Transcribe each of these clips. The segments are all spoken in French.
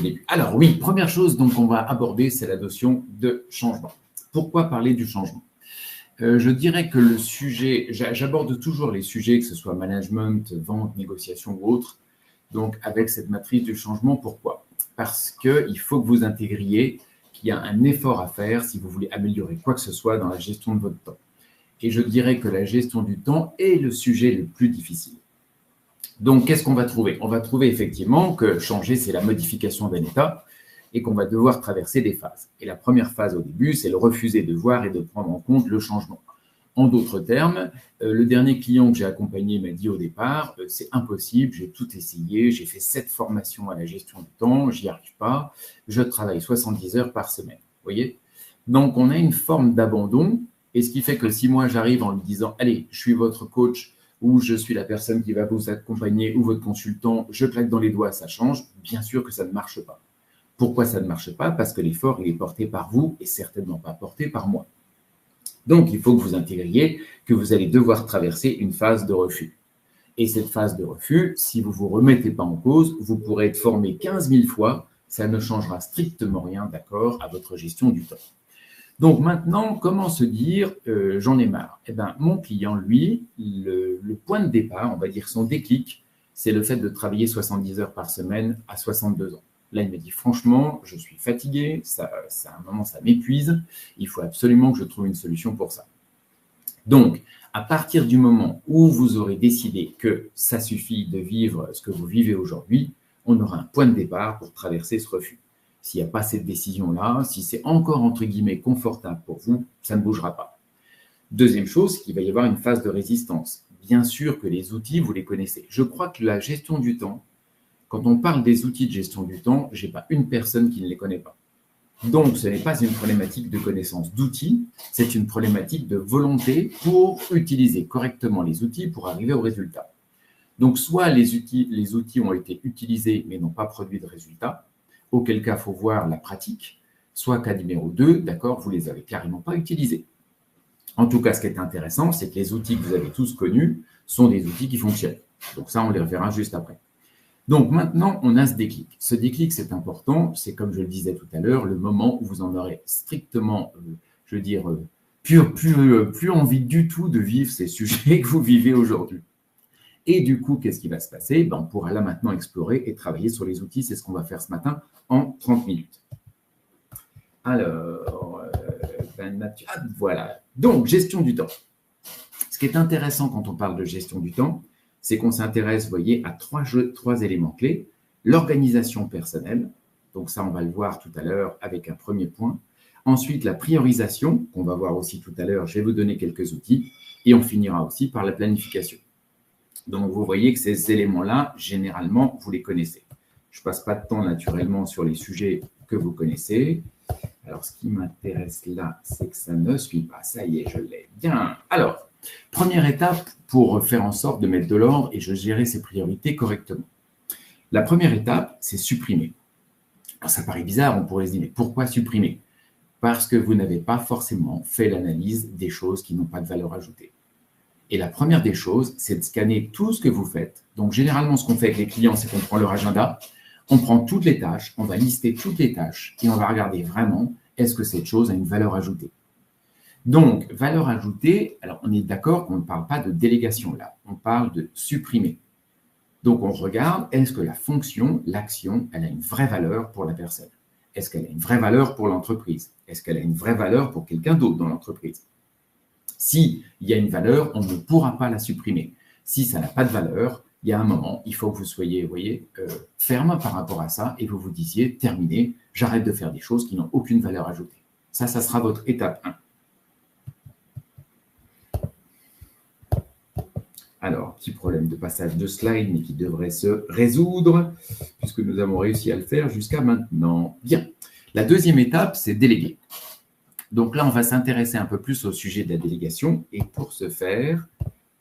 début. Alors oui, première chose donc on va aborder, c'est la notion de changement. Pourquoi parler du changement? Je dirais que le sujet, j'aborde toujours les sujets, que ce soit management, vente, négociation ou autre, donc avec cette matrice du changement. Pourquoi? Parce qu'il faut que vous intégriez qu'il y a un effort à faire si vous voulez améliorer quoi que ce soit dans la gestion de votre temps. Et je dirais que la gestion du temps est le sujet le plus difficile. Donc, qu'est-ce qu'on va trouver? On va trouver effectivement que changer, c'est la modification d'un état et qu'on va devoir traverser des phases. Et la première phase au début, c'est le refuser de voir et de prendre en compte le changement. En d'autres termes, le dernier client que j'ai accompagné m'a dit au départ, c'est impossible, j'ai tout essayé, j'ai fait 7 formations à la gestion du temps, j'y arrive pas, je travaille 70 heures par semaine. Vous voyez? Donc, on a une forme d'abandon, et ce qui fait que si moi j'arrive en lui disant, allez, je suis votre coach, ou je suis la personne qui va vous accompagner, ou votre consultant, je claque dans les doigts, ça change, bien sûr que ça ne marche pas. Pourquoi ça ne marche pas? Parce que l'effort, il est porté par vous et certainement pas porté par moi. Donc, il faut que vous intégriez que vous allez devoir traverser une phase de refus. Et cette phase de refus, si vous ne vous remettez pas en cause, vous pourrez être formé 15 000 fois, ça ne changera strictement rien, d'accord, à votre gestion du temps. Donc maintenant, comment se dire j'en ai marre? Eh bien, mon client, lui, le point de départ, on va dire son déclic, c'est le fait de travailler 70 heures par semaine à 62 ans. Là, il me dit franchement, je suis fatigué, à un moment, ça m'épuise, il faut absolument que je trouve une solution pour ça. Donc, à partir du moment où vous aurez décidé que ça suffit de vivre ce que vous vivez aujourd'hui, on aura un point de départ pour traverser ce refus. S'il n'y a pas cette décision-là, si c'est encore entre guillemets confortable pour vous, ça ne bougera pas. Deuxième chose, il va y avoir une phase de résistance. Bien sûr que les outils, vous les connaissez. Je crois que la gestion du temps, quand on parle des outils de gestion du temps, je n'ai pas une personne qui ne les connaît pas. Donc, ce n'est pas une problématique de connaissance d'outils, c'est une problématique de volonté pour utiliser correctement les outils pour arriver au résultat. Donc, soit les outils ont été utilisés mais n'ont pas produit de résultat, auquel cas il faut voir la pratique, soit cas numéro 2, d'accord, vous ne les avez carrément pas utilisés. En tout cas, ce qui est intéressant, c'est que les outils que vous avez tous connus sont des outils qui fonctionnent. Donc ça, on les reverra juste après. Donc maintenant, on a ce déclic. Ce déclic, c'est important, c'est comme je le disais tout à l'heure, le moment où vous en aurez strictement, je veux dire, plus envie du tout de vivre ces sujets que vous vivez aujourd'hui. Et du coup, qu'est-ce qui va se passer? On pourra là maintenant explorer et travailler sur les outils. C'est ce qu'on va faire ce matin en 30 minutes. Alors, voilà. Donc, gestion du temps. Ce qui est intéressant quand on parle de gestion du temps, c'est qu'on s'intéresse, vous voyez, à trois éléments clés. L'organisation personnelle. Donc ça, on va le voir tout à l'heure avec un premier point. Ensuite, la priorisation, qu'on va voir aussi tout à l'heure. Je vais vous donner quelques outils. Et on finira aussi par la planification. Donc, vous voyez que ces éléments-là, généralement, vous les connaissez. Je ne passe pas de temps naturellement sur les sujets que vous connaissez. Alors, ce qui m'intéresse là, c'est que ça ne suit pas. Ça y est, je l'ai. Bien. Alors, première étape pour faire en sorte de mettre de l'ordre et de gérer ses priorités correctement. La première étape, c'est supprimer. Alors, ça paraît bizarre, on pourrait se dire, mais pourquoi supprimer? Parce que vous n'avez pas forcément fait l'analyse des choses qui n'ont pas de valeur ajoutée. Et la première des choses, c'est de scanner tout ce que vous faites. Donc, généralement, ce qu'on fait avec les clients, c'est qu'on prend leur agenda, on prend toutes les tâches, on va lister toutes les tâches et on va regarder vraiment, est-ce que cette chose a une valeur ajoutée? Donc, valeur ajoutée, alors on est d'accord qu'on ne parle pas de délégation là, on parle de supprimer. Donc, on regarde, est-ce que la fonction, l'action, elle a une vraie valeur pour la personne? Est-ce qu'elle a une vraie valeur pour l'entreprise? Est-ce qu'elle a une vraie valeur pour quelqu'un d'autre dans l'entreprise? S'il y a une valeur, on ne pourra pas la supprimer. Si ça n'a pas de valeur, il y a un moment, il faut que vous soyez, vous voyez, ferme par rapport à ça et que vous vous disiez, terminé, j'arrête de faire des choses qui n'ont aucune valeur ajoutée. Ça sera votre étape 1. Alors, petit problème de passage de slide, mais qui devrait se résoudre, puisque nous avons réussi à le faire jusqu'à maintenant. Bien. La deuxième étape, c'est déléguer. Donc là, on va s'intéresser un peu plus au sujet de la délégation. Et pour ce faire,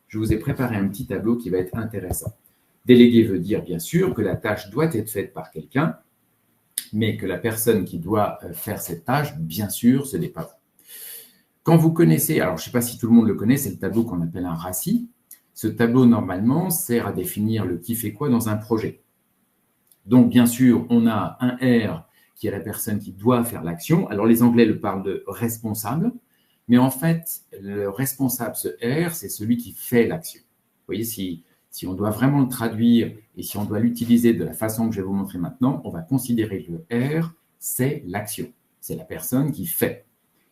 je vous ai préparé un petit tableau qui va être intéressant. Déléguer veut dire, bien sûr, que la tâche doit être faite par quelqu'un, mais que la personne qui doit faire cette tâche, bien sûr, ce n'est pas vous. Quand vous connaissez, alors je ne sais pas si tout le monde le connaît, c'est le tableau qu'on appelle un RACI. Ce tableau, normalement, sert à définir le qui fait quoi dans un projet. Donc, bien sûr, on a un R qui est la personne qui doit faire l'action. Alors, les Anglais le parlent de responsable, mais en fait, le responsable, ce R, c'est celui qui fait l'action. Vous voyez, si on doit vraiment le traduire et si on doit l'utiliser de la façon que je vais vous montrer maintenant, on va considérer que le R, c'est l'action. C'est la personne qui fait.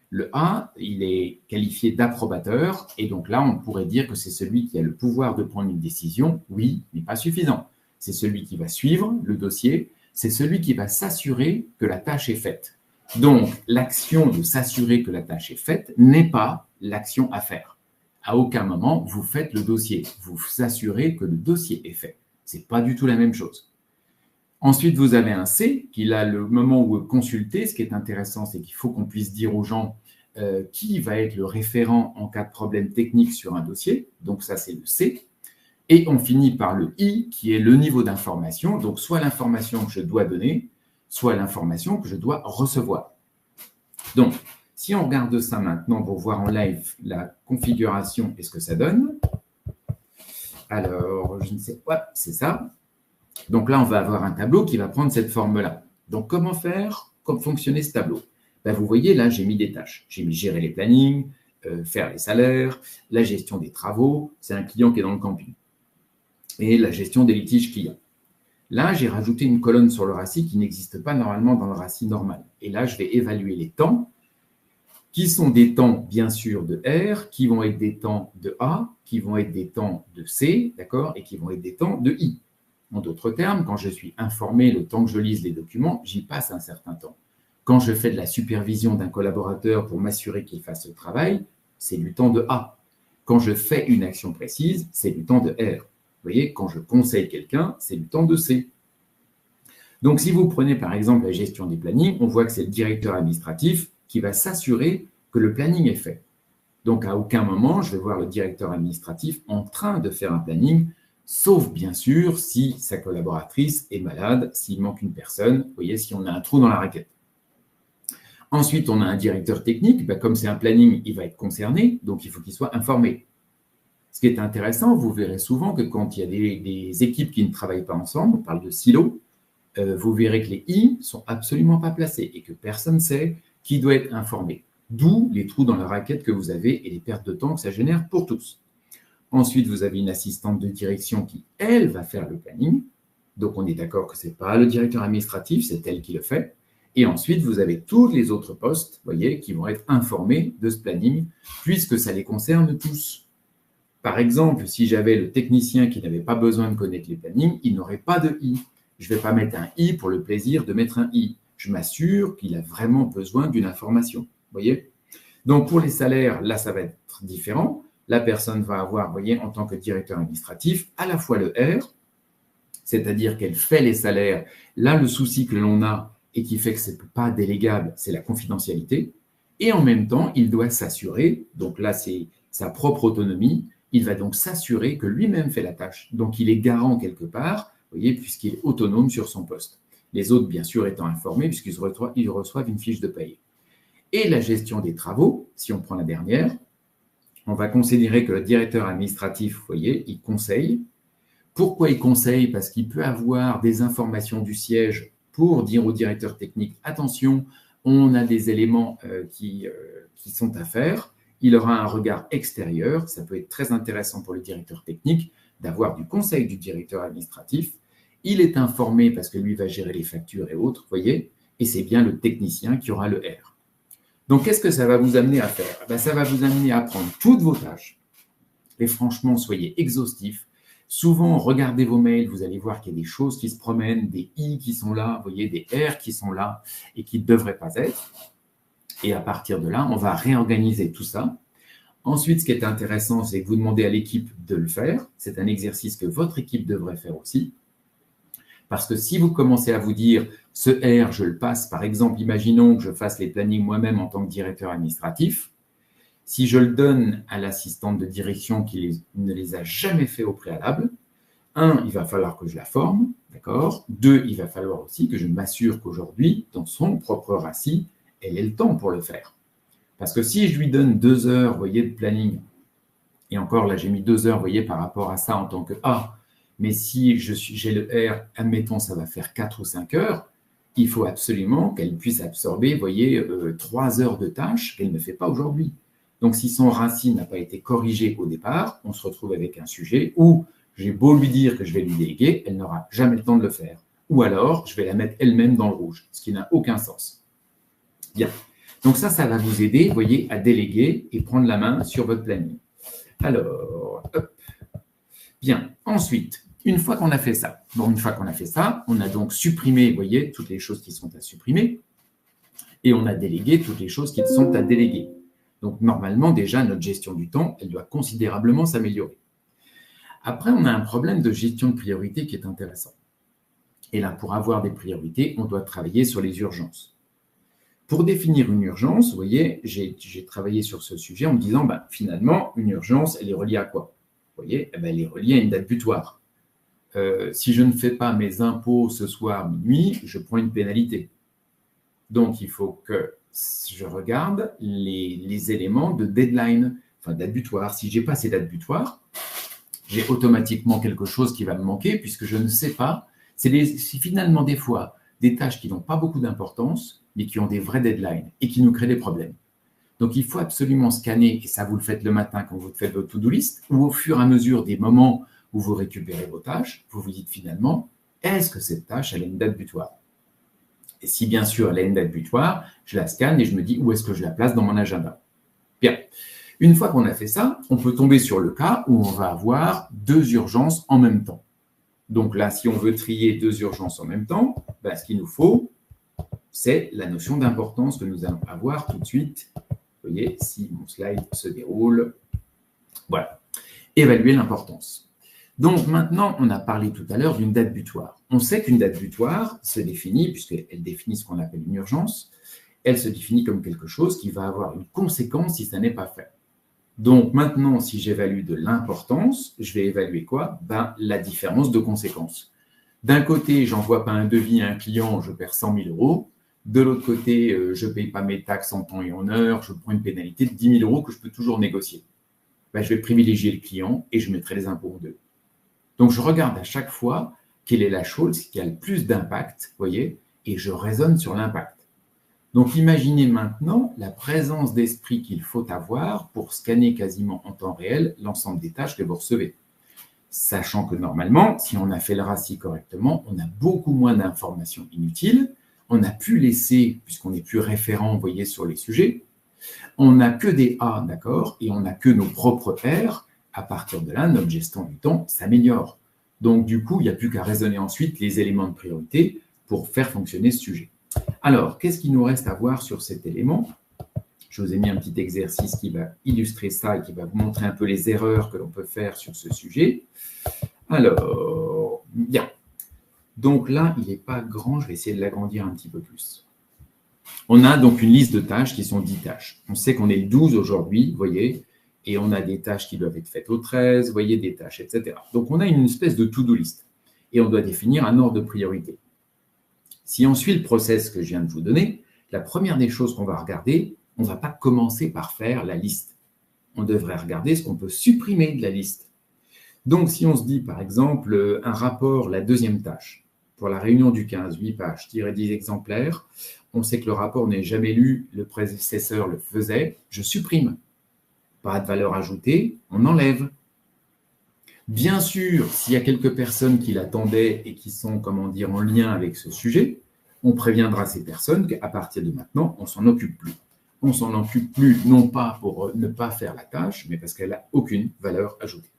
Le A, il est qualifié d'approbateur, et donc là, on pourrait dire que c'est celui qui a le pouvoir de prendre une décision, oui, mais pas suffisant. C'est celui qui va suivre le dossier, c'est celui qui va s'assurer que la tâche est faite. Donc, l'action de s'assurer que la tâche est faite n'est pas l'action à faire. À aucun moment, vous faites le dossier. Vous vous assurez que le dossier est fait. Ce n'est pas du tout la même chose. Ensuite, vous avez un C, qui a le moment où consulter. Ce qui est intéressant, c'est qu'il faut qu'on puisse dire aux gens qui va être le référent en cas de problème technique sur un dossier. Donc ça, c'est le C. Et on finit par le I, qui est le niveau d'information. Donc soit l'information que je dois donner, soit l'information que je dois recevoir. Donc, si on regarde ça maintenant pour voir en live la configuration et ce que ça donne. Alors, je ne sais pas, c'est ça. Donc là, on va avoir un tableau qui va prendre cette forme-là. Donc, comment faire, comment fonctionner ce tableau? Ben, vous voyez, là, j'ai mis des tâches. J'ai mis gérer les plannings, faire les salaires, la gestion des travaux. C'est un client qui est dans le camping. Et la gestion des litiges clients. Là, j'ai rajouté une colonne sur le RACI qui n'existe pas normalement dans le RACI normal. Et là, je vais évaluer les temps, qui sont des temps, bien sûr, de R, qui vont être des temps de A, qui vont être des temps de C, d'accord, et qui vont être des temps de I. En d'autres termes, quand je suis informé, le temps que je lise les documents, j'y passe un certain temps. Quand je fais de la supervision d'un collaborateur pour m'assurer qu'il fasse ce travail, c'est du temps de A. Quand je fais une action précise, c'est du temps de R. Vous voyez, quand je conseille quelqu'un, c'est du temps de C. Donc, si vous prenez par exemple la gestion des plannings, on voit que c'est le directeur administratif qui va s'assurer que le planning est fait. Donc, à aucun moment, je vais voir le directeur administratif en train de faire un planning, sauf bien sûr si sa collaboratrice est malade, s'il manque une personne, vous voyez, si on a un trou dans la raquette. Ensuite, on a un directeur technique, comme c'est un planning, il va être concerné, donc il faut qu'il soit informé. Ce qui est intéressant, vous verrez souvent que quand il y a des équipes qui ne travaillent pas ensemble, on parle de silos, vous verrez que les I ne sont absolument pas placés et que personne ne sait qui doit être informé. D'où les trous dans la raquette que vous avez et les pertes de temps que ça génère pour tous. Ensuite, vous avez une assistante de direction qui, elle, va faire le planning. Donc, on est d'accord que ce n'est pas le directeur administratif, c'est elle qui le fait. Et ensuite, vous avez tous les autres postes, vous voyez, qui vont être informés de ce planning, puisque ça les concerne tous. Par exemple, si j'avais le technicien qui n'avait pas besoin de connaître les plannings, il n'aurait pas de I. Je ne vais pas mettre un I pour le plaisir de mettre un I. Je m'assure qu'il a vraiment besoin d'une information. Vous voyez? Donc, pour les salaires, là, ça va être différent. La personne va avoir, vous voyez, en tant que directeur administratif, à la fois le R, c'est-à-dire qu'elle fait les salaires. Là, le souci que l'on a et qui fait que ce n'est pas délégable, c'est la confidentialité. Et en même temps, il doit s'assurer, donc là, c'est sa propre autonomie, il va donc s'assurer que lui-même fait la tâche. Donc, il est garant quelque part, vous voyez, puisqu'il est autonome sur son poste. Les autres, bien sûr, étant informés, puisqu'ils reçoivent une fiche de paye. Et la gestion des travaux, si on prend la dernière, on va considérer que le directeur administratif, vous voyez, il conseille. Pourquoi il conseille? Parce qu'il peut avoir des informations du siège pour dire au directeur technique, attention, on a des éléments qui sont à faire. Il aura un regard extérieur. Ça peut être très intéressant pour le directeur technique d'avoir du conseil du directeur administratif. Il est informé parce que lui va gérer les factures et autres, vous voyez, et c'est bien le technicien qui aura le R. Donc, qu'est-ce que ça va vous amener à faire? Ça va vous amener à prendre toutes vos tâches. Et franchement, soyez exhaustifs. Souvent, regardez vos mails, vous allez voir qu'il y a des choses qui se promènent, des I qui sont là, vous voyez, des R qui sont là et qui ne devraient pas être. Et à partir de là, on va réorganiser tout ça. Ensuite, ce qui est intéressant, c'est que vous demandez à l'équipe de le faire. C'est un exercice que votre équipe devrait faire aussi. Parce que si vous commencez à vous dire, ce R, je le passe, par exemple, imaginons que je fasse les plannings moi-même en tant que directeur administratif. Si je le donne à l'assistante de direction qui ne les a jamais fait au préalable, 1, il va falloir que je la forme, d'accord. 2, il va falloir aussi que je m'assure qu'aujourd'hui, dans son propre RACI, elle ait le temps pour le faire. Parce que si je lui donne 2 heures, vous voyez, de planning, et encore là, j'ai mis 2 heures, vous voyez, par rapport à ça en tant que A, Mais si j'ai le R, admettons, ça va faire 4 ou 5 heures, il faut absolument qu'elle puisse absorber, vous voyez, 3 heures de tâches qu'elle ne fait pas aujourd'hui. Donc, si son racine n'a pas été corrigé au départ, on se retrouve avec un sujet où j'ai beau lui dire que je vais lui déléguer, elle n'aura jamais le temps de le faire. Ou alors, je vais la mettre elle-même dans le rouge, ce qui n'a aucun sens. Bien. Donc ça va vous aider, vous voyez, à déléguer et prendre la main sur votre planning. Alors, hop. Bien. Ensuite, une fois qu'on a fait ça, on a donc supprimé, vous voyez, toutes les choses qui sont à supprimer et on a délégué toutes les choses qui sont à déléguer. Donc, normalement, déjà, notre gestion du temps, elle doit considérablement s'améliorer. Après, on a un problème de gestion de priorité qui est intéressant. Et là, pour avoir des priorités, on doit travailler sur les urgences. Pour définir une urgence, vous voyez, j'ai travaillé sur ce sujet en me disant, finalement, une urgence, elle est reliée à quoi? Vous voyez, elle est reliée à une date butoir. Si je ne fais pas mes impôts ce soir minuit, je prends une pénalité. Donc, il faut que je regarde les éléments de deadline, enfin date butoir. Si je n'ai pas ces dates butoirs, j'ai automatiquement quelque chose qui va me manquer puisque je ne sais pas. C'est finalement des fois des tâches qui n'ont pas beaucoup d'importance, mais qui ont des vrais deadlines et qui nous créent des problèmes. Donc, il faut absolument scanner, et ça vous le faites le matin quand vous faites votre to-do list, ou au fur et à mesure des moments où vous récupérez vos tâches, vous vous dites finalement, est-ce que cette tâche elle a une date butoir? Et si bien sûr elle a une date butoir, je la scanne et je me dis où est-ce que je la place dans mon agenda. Bien. Une fois qu'on a fait ça, on peut tomber sur le cas où on va avoir 2 urgences en même temps. Donc là, si on veut trier 2 urgences en même temps, ce qu'il nous faut, c'est la notion d'importance que nous allons avoir tout de suite. Vous voyez, si mon slide se déroule, voilà. Évaluer l'importance. Donc maintenant, on a parlé tout à l'heure d'une date butoir. On sait qu'une date butoir se définit, puisqu'elle définit ce qu'on appelle une urgence, elle se définit comme quelque chose qui va avoir une conséquence si ça n'est pas fait. Donc maintenant, si j'évalue de l'importance, je vais évaluer quoi? La différence de conséquences. D'un côté, je n'envoie pas un devis à un client, je perds 100 000 euros. De l'autre côté, je ne paye pas mes taxes en temps et en heure, je prends une pénalité de 10 000 euros que je peux toujours négocier. Je vais privilégier le client et je mettrai les impôts en deux. Donc, je regarde à chaque fois quelle est la chose qui a le plus d'impact, vous voyez, et je raisonne sur l'impact. Donc, imaginez maintenant la présence d'esprit qu'il faut avoir pour scanner quasiment en temps réel l'ensemble des tâches que vous recevez. Sachant que normalement, si on a fait le RACI correctement, on a beaucoup moins d'informations inutiles. On a pu laisser, puisqu'on n'est plus référent, vous voyez, sur les sujets, on n'a que des A, d'accord, et on n'a que nos propres R. À partir de là, notre gestion du temps s'améliore. Donc, du coup, il n'y a plus qu'à raisonner ensuite les éléments de priorité pour faire fonctionner ce sujet. Alors, qu'est-ce qu'il nous reste à voir sur cet élément? Je vous ai mis un petit exercice qui va illustrer ça et qui va vous montrer un peu les erreurs que l'on peut faire sur ce sujet. Alors, bien. Donc là, il n'est pas grand, je vais essayer de l'agrandir un petit peu plus. On a donc une liste de tâches qui sont 10 tâches. On sait qu'on est le 12 aujourd'hui, vous voyez, et on a des tâches qui doivent être faites au 13, vous voyez, des tâches, etc. Donc, on a une espèce de to-do list et on doit définir un ordre de priorité. Si on suit le process que je viens de vous donner, la première des choses qu'on va regarder, on ne va pas commencer par faire la liste. On devrait regarder ce qu'on peut supprimer de la liste. Donc, si on se dit, par exemple, un rapport, la deuxième tâche, pour la réunion du 15, 8 pages, 10 exemplaires, on sait que le rapport n'est jamais lu, le prédécesseur le faisait, je supprime. Pas de valeur ajoutée, on enlève. Bien sûr, s'il y a quelques personnes qui l'attendaient et qui sont, comment dire, en lien avec ce sujet, on préviendra ces personnes qu'à partir de maintenant, on ne s'en occupe plus. On ne s'en occupe plus, non pas pour ne pas faire la tâche, mais parce qu'elle n'a aucune valeur ajoutée.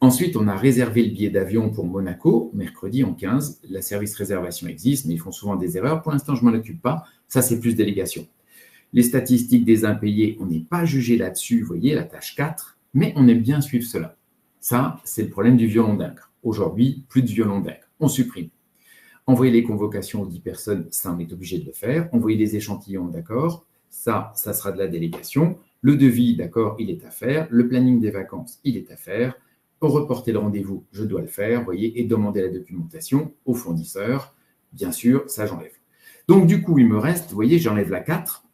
Ensuite, on a réservé le billet d'avion pour Monaco, mercredi en 15. La service réservation existe, mais ils font souvent des erreurs. Pour l'instant, je ne m'en occupe pas. Ça, c'est plus délégation. Les statistiques des impayés, on n'est pas jugé là-dessus, vous voyez, la tâche 4, mais on aime bien suivre cela. Ça, c'est le problème du violon d'Ingres. Aujourd'hui, plus de violon d'Ingres. On supprime. Envoyer les convocations aux 10 personnes, ça, on est obligé de le faire. Envoyer les échantillons, d'accord, ça sera de la délégation. Le devis, d'accord, il est à faire. Le planning des vacances, il est à faire. Reporter le rendez-vous, je dois le faire, vous voyez, et demander la documentation au fournisseur. Bien sûr, ça, j'enlève. Donc, du coup, il me reste, vous voyez, j'enlève la 4.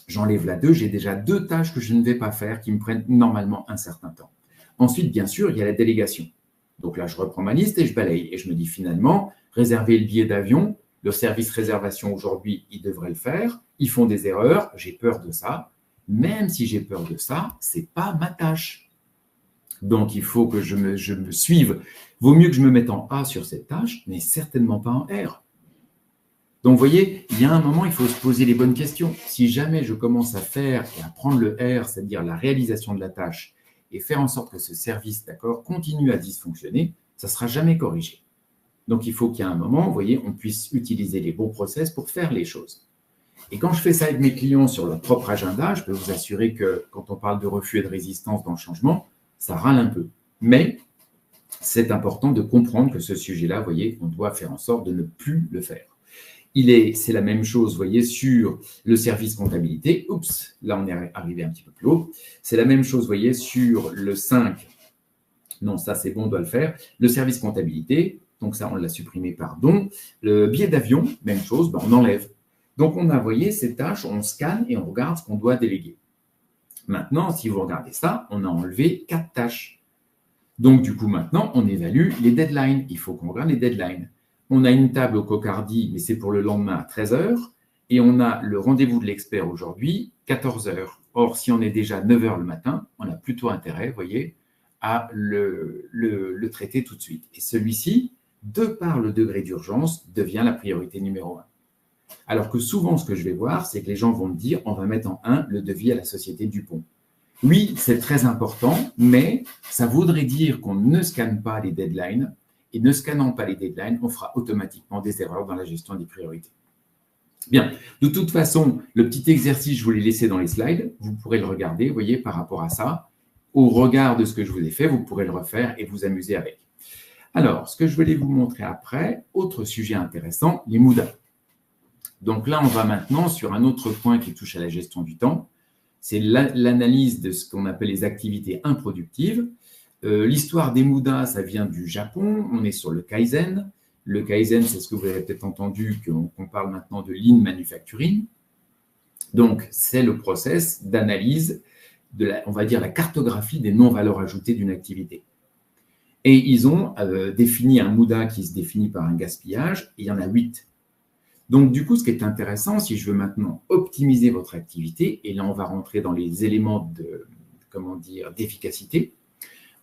J'enlève la 2, j'ai déjà 2 tâches que je ne vais pas faire qui me prennent normalement un certain temps. Ensuite, bien sûr, il y a la délégation. Donc là, je reprends ma liste et je balaye. Et je me dis finalement, réserver le billet d'avion, le service réservation aujourd'hui, ils devraient le faire. Ils font des erreurs, j'ai peur de ça. Même si j'ai peur de ça, ce n'est pas ma tâche. Donc, il faut que je me suive. Vaut mieux que je me mette en A sur cette tâche, mais certainement pas en R. Donc, vous voyez, il y a un moment, il faut se poser les bonnes questions. Si jamais je commence à faire et à prendre le R, c'est-à-dire la réalisation de la tâche, et faire en sorte que ce service, d'accord, continue à dysfonctionner, ça ne sera jamais corrigé. Donc, il faut qu'il y ait un moment, vous voyez, on puisse utiliser les bons process pour faire les choses. Et quand je fais ça avec mes clients sur leur propre agenda, je peux vous assurer que quand on parle de refus et de résistance dans le changement, ça râle un peu. Mais c'est important de comprendre que ce sujet-là, vous voyez, on doit faire en sorte de ne plus le faire. C'est la même chose, vous voyez, sur le service comptabilité. Oups, là, on est arrivé un petit peu plus haut. C'est la même chose, vous voyez, sur le 5. Non, ça, c'est bon, on doit le faire. Le service comptabilité, donc ça, on l'a supprimé, pardon. Le billet d'avion, même chose, on enlève. Donc, on a, vous voyez, ces tâches, on scanne et on regarde ce qu'on doit déléguer. Maintenant, si vous regardez ça, on a enlevé 4 tâches. Donc, du coup, maintenant, on évalue les deadlines. Il faut qu'on regarde les deadlines. On a une table au Cocardi, mais c'est pour le lendemain à 13 h. Et on a le rendez-vous de l'expert aujourd'hui, 14 h. Or, si on est déjà 9 h le matin, on a plutôt intérêt, vous voyez, à le traiter tout de suite. Et celui-ci, de par le degré d'urgence, devient la priorité numéro 1. Alors que souvent, ce que je vais voir, c'est que les gens vont me dire, on va mettre en 1 le devis à la société Dupont. Oui, c'est très important, mais ça voudrait dire qu'on ne scanne pas les deadlines. Et ne scannant pas les deadlines, on fera automatiquement des erreurs dans la gestion des priorités. Bien, de toute façon, le petit exercice, je vous l'ai laissé dans les slides. Vous pourrez le regarder, vous voyez, par rapport à ça. Au regard de ce que je vous ai fait, vous pourrez le refaire et vous amuser avec. Alors, ce que je voulais vous montrer après, autre sujet intéressant, les MUDA. Donc là, on va maintenant sur un autre point qui touche à la gestion du temps. C'est l'analyse de ce qu'on appelle les activités improductives. L'histoire des MUDA, ça vient du Japon. On est sur le Kaizen. Le Kaizen, c'est ce que vous avez peut-être entendu, qu'on parle maintenant de Lean Manufacturing. Donc, c'est le process d'analyse de on va dire, la cartographie des non-valeurs ajoutées d'une activité. Et ils ont défini un MUDA qui se définit par un gaspillage, et il y en a 8. Donc, du coup, ce qui est intéressant, si je veux maintenant optimiser votre activité, et là, on va rentrer dans les éléments d'efficacité,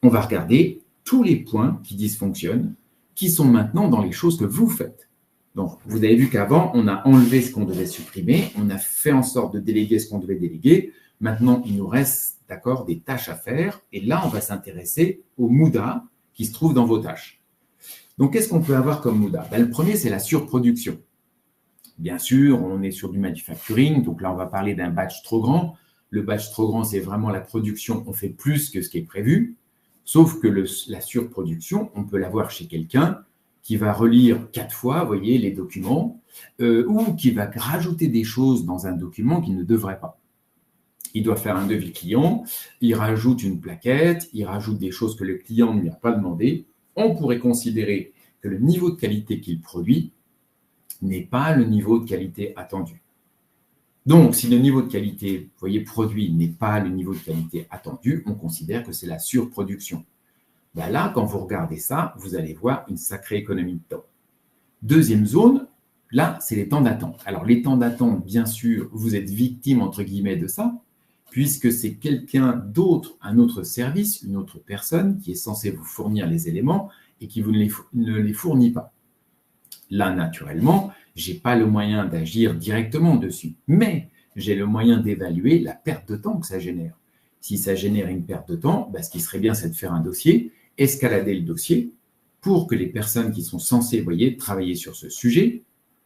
on va regarder tous les points qui dysfonctionnent, qui sont maintenant dans les choses que vous faites. Donc, vous avez vu qu'avant, on a enlevé ce qu'on devait supprimer, on a fait en sorte de déléguer ce qu'on devait déléguer. Maintenant, il nous reste, d'accord, des tâches à faire. Et là, on va s'intéresser aux MUDA qui se trouvent dans vos tâches. Donc, qu'est-ce qu'on peut avoir comme MUDA? Le premier, c'est la surproduction. Bien sûr, on est sur du manufacturing. Donc là, on va parler d'un batch trop grand. Le batch trop grand, c'est vraiment la production. On fait plus que ce qui est prévu. Sauf que la surproduction, on peut l'avoir chez quelqu'un qui va relire 4 fois, vous voyez, les documents, ou qui va rajouter des choses dans un document qu'il ne devrait pas. Il doit faire un devis client, il rajoute une plaquette, il rajoute des choses que le client ne lui a pas demandé. On pourrait considérer que le niveau de qualité qu'il produit n'est pas le niveau de qualité attendu. Donc, si le niveau de qualité, vous voyez, produit n'est pas le niveau de qualité attendu, on considère que c'est la surproduction. Là, quand vous regardez ça, vous allez voir une sacrée économie de temps. Deuxième zone, là, c'est les temps d'attente. Alors, les temps d'attente, bien sûr, vous êtes victime, entre guillemets, de ça, puisque c'est quelqu'un d'autre, un autre service, une autre personne qui est censée vous fournir les éléments et qui ne les fournit pas. Là, naturellement, je n'ai pas le moyen d'agir directement dessus, mais j'ai le moyen d'évaluer la perte de temps que ça génère. Si ça génère une perte de temps, ce qui serait bien, c'est de faire un dossier, escalader le dossier pour que les personnes qui sont censées, vous voyez, travailler sur ce sujet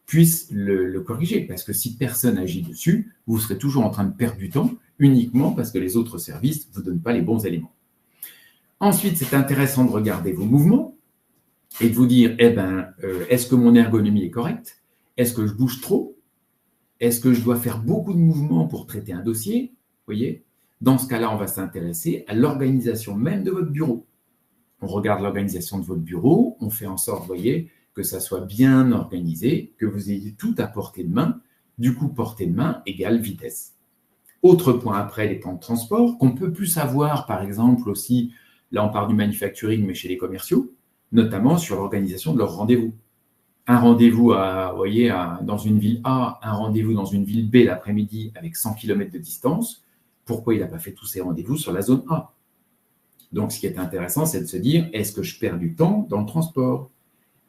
puissent le corriger. Parce que si personne n'agit dessus, vous serez toujours en train de perdre du temps uniquement parce que les autres services ne vous donnent pas les bons éléments. Ensuite, c'est intéressant de regarder vos mouvements et de vous dire, est-ce que mon ergonomie est correcte? Est-ce que je bouge trop? Est-ce que je dois faire beaucoup de mouvements pour traiter un dossier? Vous voyez? Dans ce cas-là, on va s'intéresser à l'organisation même de votre bureau. On regarde l'organisation de votre bureau, on fait en sorte, vous voyez, que ça soit bien organisé, que vous ayez tout à portée de main. Du coup, portée de main égale vitesse. Autre point après, les temps de transport, qu'on peut plus savoir, par exemple, aussi, là on parle du manufacturing, mais chez les commerciaux. notamment sur l'organisation de leurs rendez-vous. Un rendez-vous dans une ville A, un rendez-vous dans une ville B l'après-midi avec 100 km de distance. Pourquoi il n'a pas fait tous ses rendez-vous sur la zone A? Donc, ce qui est intéressant, c'est de se dire, est-ce que je perds du temps dans le transport?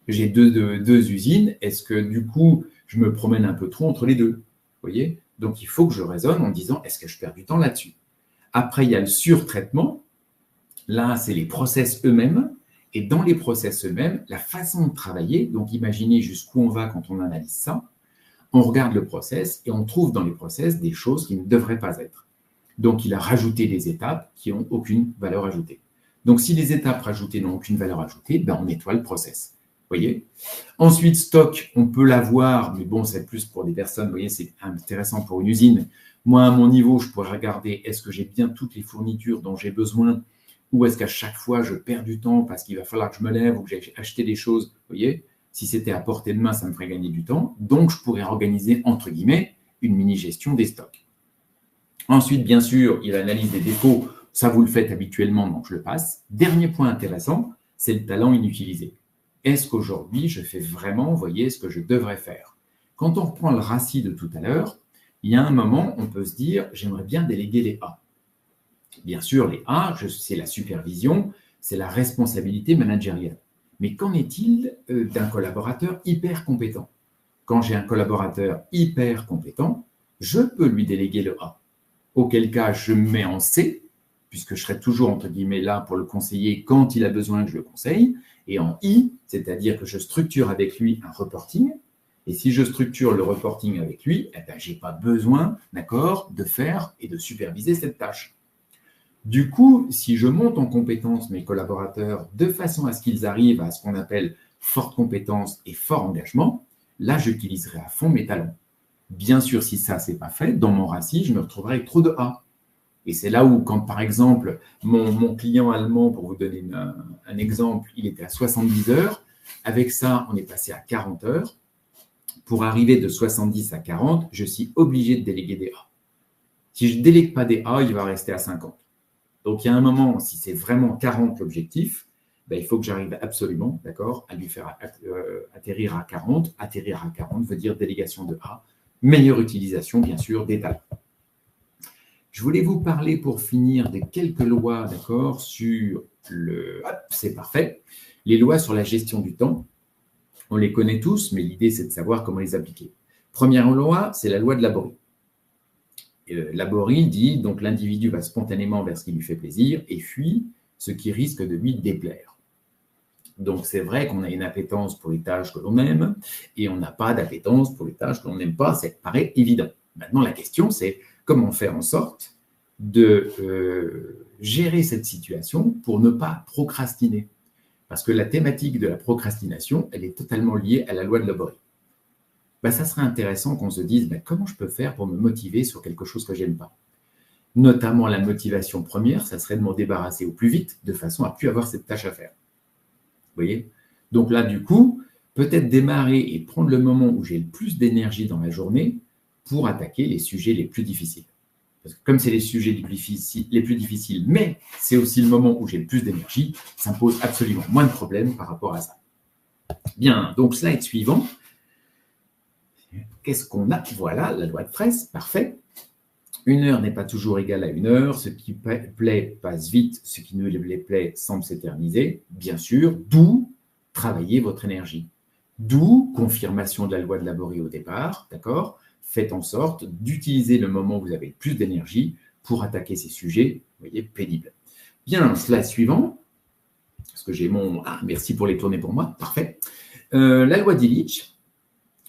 J'ai deux usines, est-ce que du coup, je me promène un peu trop entre les deux? Vous voyez? Donc, il faut que je raisonne en disant, est-ce que je perds du temps là-dessus? Après, il y a le surtraitement. Là, c'est les process eux-mêmes. Et dans les process eux-mêmes, la façon de travailler, donc imaginez jusqu'où on va quand on analyse ça, on regarde le process et on trouve dans les process des choses qui ne devraient pas être. Donc, il a rajouté des étapes qui n'ont aucune valeur ajoutée. Donc, si les étapes rajoutées n'ont aucune valeur ajoutée, on nettoie le process. Vous voyez? Ensuite, stock, on peut l'avoir, mais bon, c'est plus pour des personnes, vous voyez, c'est intéressant pour une usine. Moi, à mon niveau, je pourrais regarder, est-ce que j'ai bien toutes les fournitures dont j'ai besoin ou est-ce qu'à chaque fois, je perds du temps parce qu'il va falloir que je me lève ou que j'ai acheté des choses? Vous voyez? Si c'était à portée de main, ça me ferait gagner du temps. Donc, je pourrais organiser, entre guillemets, une mini-gestion des stocks. Ensuite, bien sûr, il analyse des défauts. Ça, vous le faites habituellement, donc je le passe. Dernier point intéressant, c'est le talent inutilisé. Est-ce qu'aujourd'hui, je fais vraiment, vous voyez, ce que je devrais faire? Quand on reprend le RACI de tout à l'heure, il y a un moment, on peut se dire, j'aimerais bien déléguer les A. Bien sûr, les A, c'est la supervision, c'est la responsabilité managériale. Mais qu'en est-il d'un collaborateur hyper compétent? Quand j'ai un collaborateur hyper compétent, je peux lui déléguer le A. Auquel cas, je me mets en C, puisque je serai toujours, entre guillemets, là pour le conseiller quand il a besoin que je le conseille, et en I, c'est-à-dire que je structure avec lui un reporting, et si je structure le reporting avec lui, je n'ai pas besoin, d'accord, de faire et de superviser cette tâche. Du coup, si je monte en compétence mes collaborateurs de façon à ce qu'ils arrivent à ce qu'on appelle forte compétence et fort engagement, là, j'utiliserai à fond mes talents. Bien sûr, si ça, ce n'est pas fait, dans mon RACI, je me retrouverai avec trop de A. Et c'est là où, quand par exemple, mon client allemand, pour vous donner un exemple, il était à 70 heures. Avec ça, on est passé à 40 heures. Pour arriver de 70 à 40, je suis obligé de déléguer des A. Si je ne délègue pas des A, il va rester à 50. Donc, il y a un moment, si c'est vraiment 40 l'objectif, il faut que j'arrive absolument, d'accord, à lui faire atterrir à 40. Atterrir à 40 veut dire délégation de A. Meilleure utilisation, bien sûr, des talents. Je voulais vous parler pour finir de quelques lois, d'accord, sur le… c'est parfait. Les lois sur la gestion du temps, on les connaît tous, mais l'idée, c'est de savoir comment les appliquer. Première loi, c'est la loi de Laborie. Laborie dit, donc l'individu va spontanément vers ce qui lui fait plaisir et fuit ce qui risque de lui déplaire. Donc, c'est vrai qu'on a une appétence pour les tâches que l'on aime et on n'a pas d'appétence pour les tâches que l'on n'aime pas. Ça paraît évident. Maintenant, la question, c'est comment faire en sorte de gérer cette situation pour ne pas procrastiner. Parce que la thématique de la procrastination, elle est totalement liée à la loi de Laborie. Ça serait intéressant qu'on se dise comment je peux faire pour me motiver sur quelque chose que je n'aime pas. Notamment, la motivation première, ça serait de m'en débarrasser au plus vite de façon à ne plus avoir cette tâche à faire. Vous voyez? Donc là, du coup, peut-être démarrer et prendre le moment où j'ai le plus d'énergie dans la journée pour attaquer les sujets les plus difficiles. Parce que comme c'est les sujets les plus difficiles, mais c'est aussi le moment où j'ai le plus d'énergie, ça me pose absolument moins de problèmes par rapport à ça. Bien, donc slide suivant. Qu'est-ce qu'on a? Voilà, la loi de Fraisse, parfait. 1 heure n'est pas toujours égale à 1 heure. Ce qui plaît passe vite, ce qui ne les plaît semble s'éterniser. Bien sûr, d'où travailler votre énergie. D'où confirmation de la loi de Laborie au départ, d'accord? Faites en sorte d'utiliser le moment où vous avez le plus d'énergie pour attaquer ces sujets, vous voyez, pénibles. Bien, slide suivant. Parce que j'ai mon… merci pour les tournées pour moi, parfait. La loi d'Illich.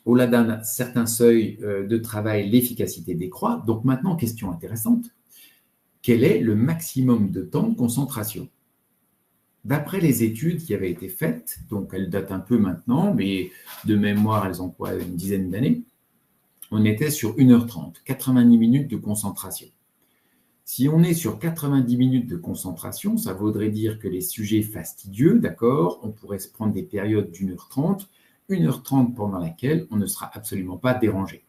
Au-delà d'un certain seuil de travail, l'efficacité décroît. Donc maintenant, question intéressante, quel est le maximum de temps de concentration? D'après les études qui avaient été faites, donc elles datent un peu maintenant, mais de mémoire, elles ont quoi, une dizaine d'années, on était sur 1h30, 90 minutes de concentration. Si on est sur 90 minutes de concentration, ça voudrait dire que les sujets fastidieux, d'accord, on pourrait se prendre des périodes d'1h30, 1h30 pendant laquelle on ne sera absolument pas dérangé.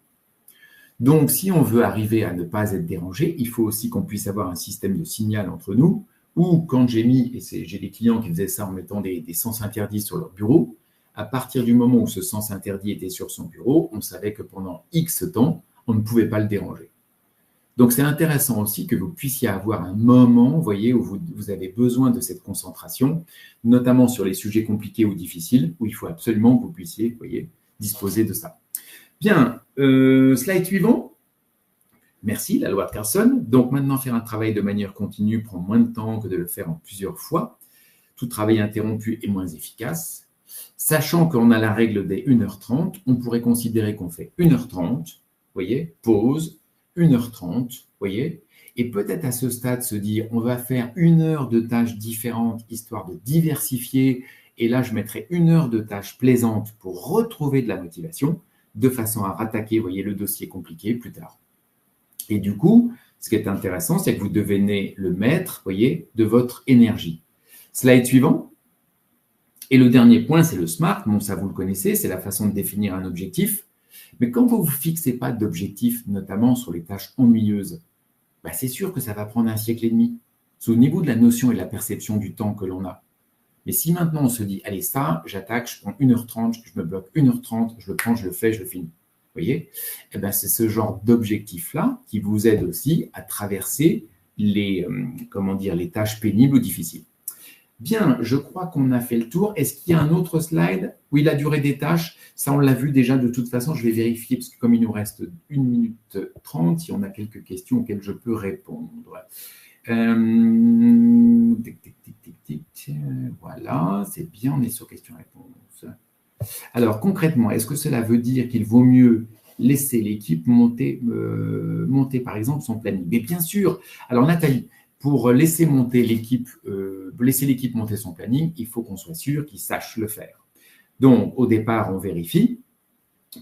Donc, si on veut arriver à ne pas être dérangé, il faut aussi qu'on puisse avoir un système de signal entre nous Ou quand j'ai mis, et j'ai des clients qui faisaient ça en mettant des sens interdits sur leur bureau, à partir du moment où ce sens interdit était sur son bureau, on savait que pendant X temps, on ne pouvait pas le déranger. Donc, c'est intéressant aussi que vous puissiez avoir un moment, vous voyez, où vous avez besoin de cette concentration, notamment sur les sujets compliqués ou difficiles, où il faut absolument que vous puissiez, vous voyez, disposer de ça. Bien, slide suivant. Merci, la loi de Carson. Donc, maintenant, faire un travail de manière continue prend moins de temps que de le faire en plusieurs fois. Tout travail interrompu est moins efficace. Sachant qu'on a la règle des 1h30, on pourrait considérer qu'on fait 1h30, vous voyez, pause, 1h30, vous voyez, et peut-être à ce stade se dire, on va faire 1 heure de tâches différentes, histoire de diversifier, et là, je mettrai 1 heure de tâches plaisantes pour retrouver de la motivation, de façon à rattaquer, vous voyez, le dossier compliqué plus tard. Et du coup, ce qui est intéressant, c'est que vous devenez le maître, vous voyez, de votre énergie. Slide suivant. Et le dernier point, c'est le SMART. Bon, ça, vous le connaissez, c'est la façon de définir un objectif. Mais quand vous ne vous fixez pas d'objectif, notamment sur les tâches ennuyeuses, bah, c'est sûr que ça va prendre 1 siècle et demi. Souvenez-vous de la notion et de la perception du temps que l'on a. Mais si maintenant on se dit, allez, ça, j'attaque, je prends 1h30, je me bloque 1h30, je le prends, je le fais, je le finis. Vous voyez, eh ben, c'est ce genre d'objectif-là qui vous aide aussi à traverser les tâches pénibles ou difficiles. Bien, je crois qu'on a fait le tour. Est-ce qu'il y a un autre slide? Oui, la durée des tâches, ça on l'a vu déjà de toute façon. Je vais vérifier parce que comme il nous reste 1 minute 30, si on a quelques questions auxquelles je peux répondre. Voilà, c'est bien, on est sur questions-réponses. Alors, concrètement, est-ce que cela veut dire qu'il vaut mieux laisser l'équipe monter, par exemple, son planning? Mais bien sûr. Alors, Nathalie, pour laisser l'équipe monter son planning, il faut qu'on soit sûr qu'il sache le faire. Donc, au départ, on vérifie.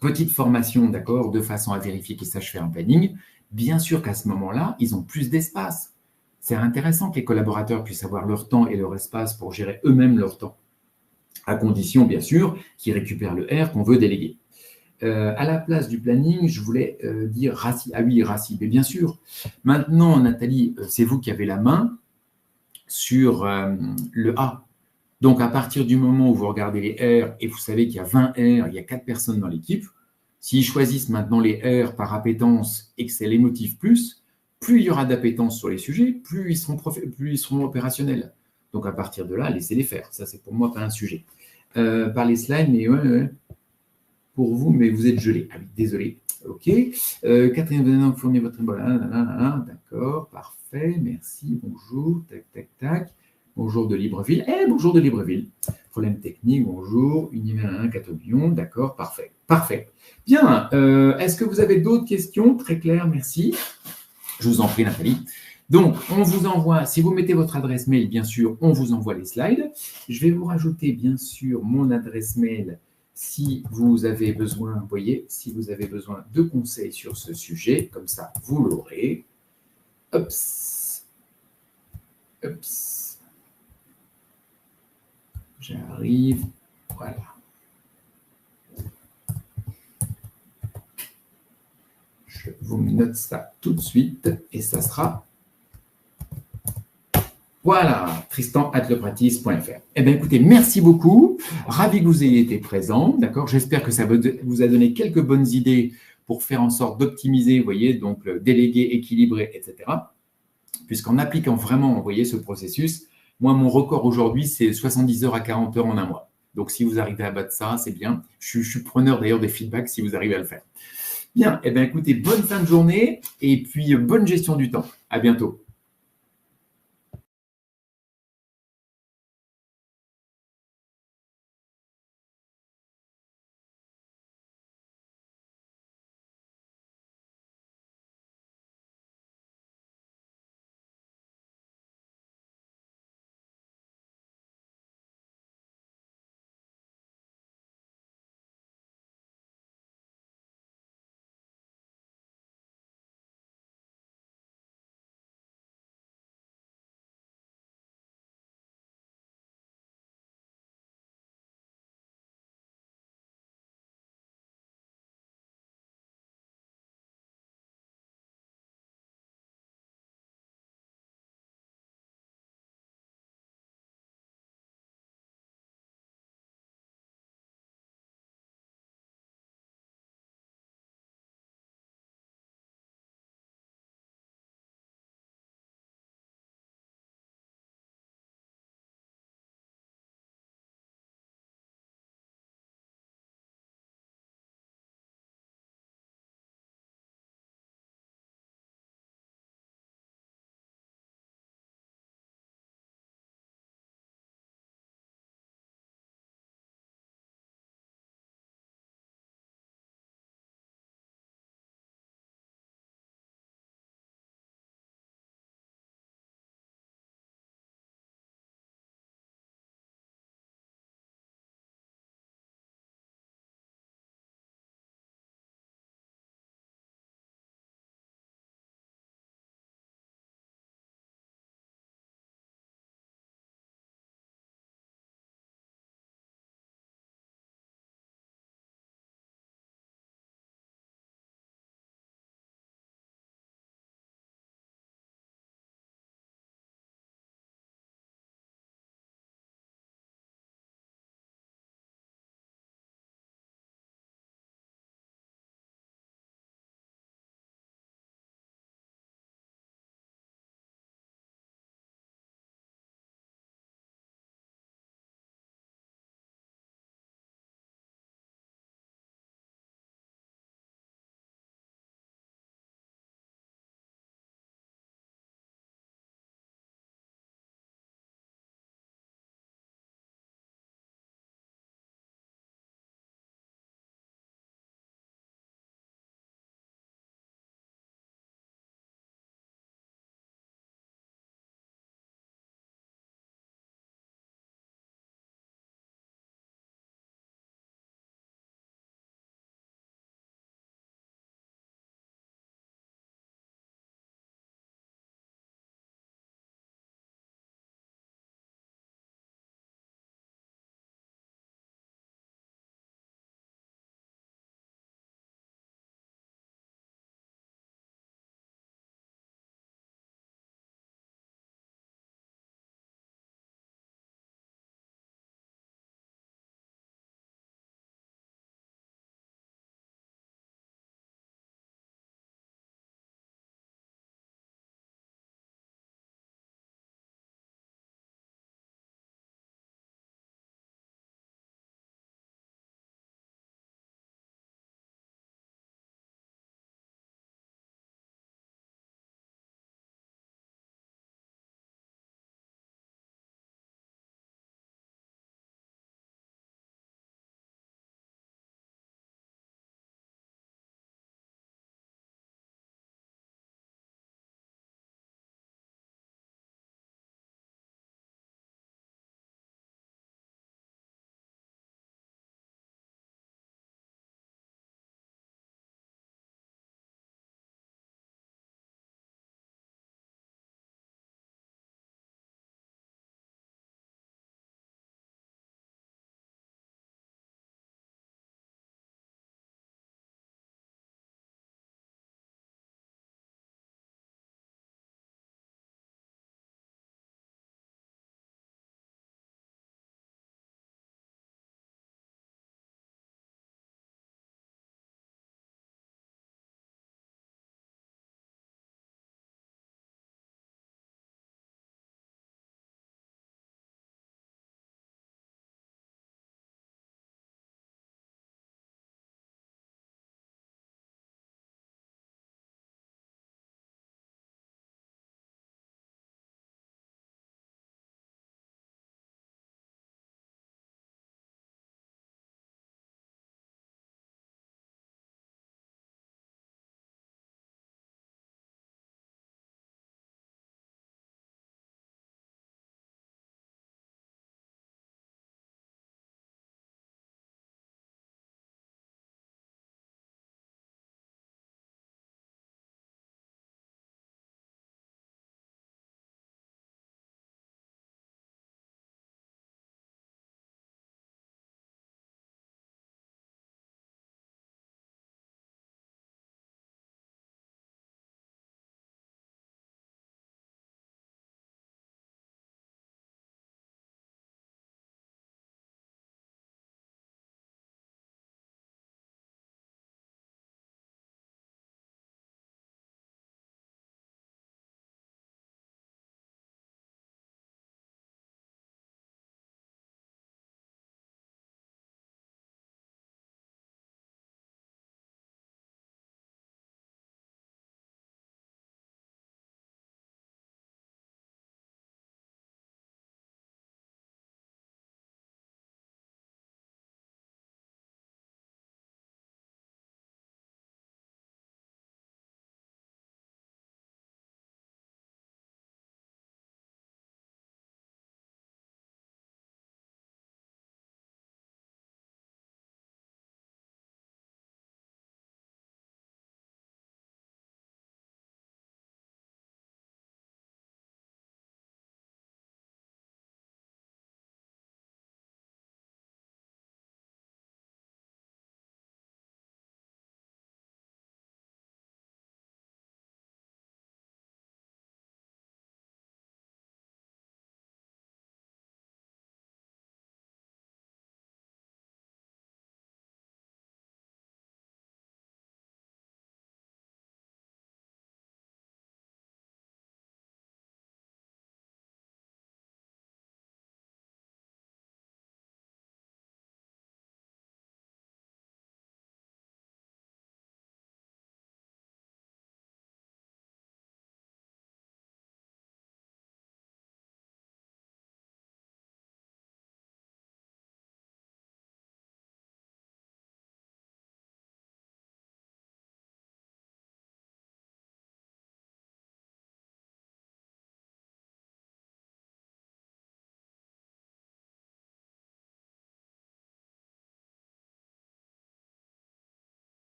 Petite formation, d'accord, de façon à vérifier qu'ils sachent faire un planning. Bien sûr qu'à ce moment-là, ils ont plus d'espace. C'est intéressant que les collaborateurs puissent avoir leur temps et leur espace pour gérer eux-mêmes leur temps, à condition, bien sûr, qu'ils récupèrent le R qu'on veut déléguer. À la place du planning, je voulais dire RACI. Ah oui, RACI, mais bien sûr. Maintenant, Nathalie, c'est vous qui avez la main sur le A. Donc, à partir du moment où vous regardez les R et vous savez qu'il y a 20 R, il y a 4 personnes dans l'équipe, s'ils choisissent maintenant les R par appétence et que c'est les motifs plus il y aura d'appétence sur les sujets, plus ils seront opérationnels. Donc, à partir de là, laissez-les faire. Ça, c'est pour moi pas un sujet. Par les slides, mais ouais. Pour vous, mais vous êtes gelé. Ah oui, désolé. OK. Catherine, vous fournissez votre... D'accord, parfait. Merci, bonjour. Tac. Bonjour de Libreville. Bonjour de Libreville. Problème technique, bonjour. Univers 1, 4 millions. D'accord, parfait. Bien. Est-ce que vous avez d'autres questions? Très clair, merci. Je vous en prie, Nathalie. Donc, on vous envoie, si vous mettez votre adresse mail, bien sûr, on vous envoie les slides. Je vais vous rajouter, bien sûr, mon adresse mail si vous avez besoin, vous voyez, si vous avez besoin de conseils sur ce sujet, comme ça, vous l'aurez. Oups. J'arrive. Voilà. Je vous note ça tout de suite et ça sera... Voilà, tristan@lepractice.fr. Eh bien, écoutez, merci beaucoup. Ravi que vous ayez été présent, d'accord? J'espère que ça vous a donné quelques bonnes idées pour faire en sorte d'optimiser, vous voyez, donc déléguer, équilibrer, etc. Puisqu'en appliquant vraiment, vous voyez, ce processus, moi, mon record aujourd'hui, c'est 70 heures à 40 heures en un mois. Donc, si vous arrivez à battre ça, c'est bien. Je suis preneur d'ailleurs des feedbacks si vous arrivez à le faire. Bien, eh bien, écoutez, bonne fin de journée et puis bonne gestion du temps. À bientôt.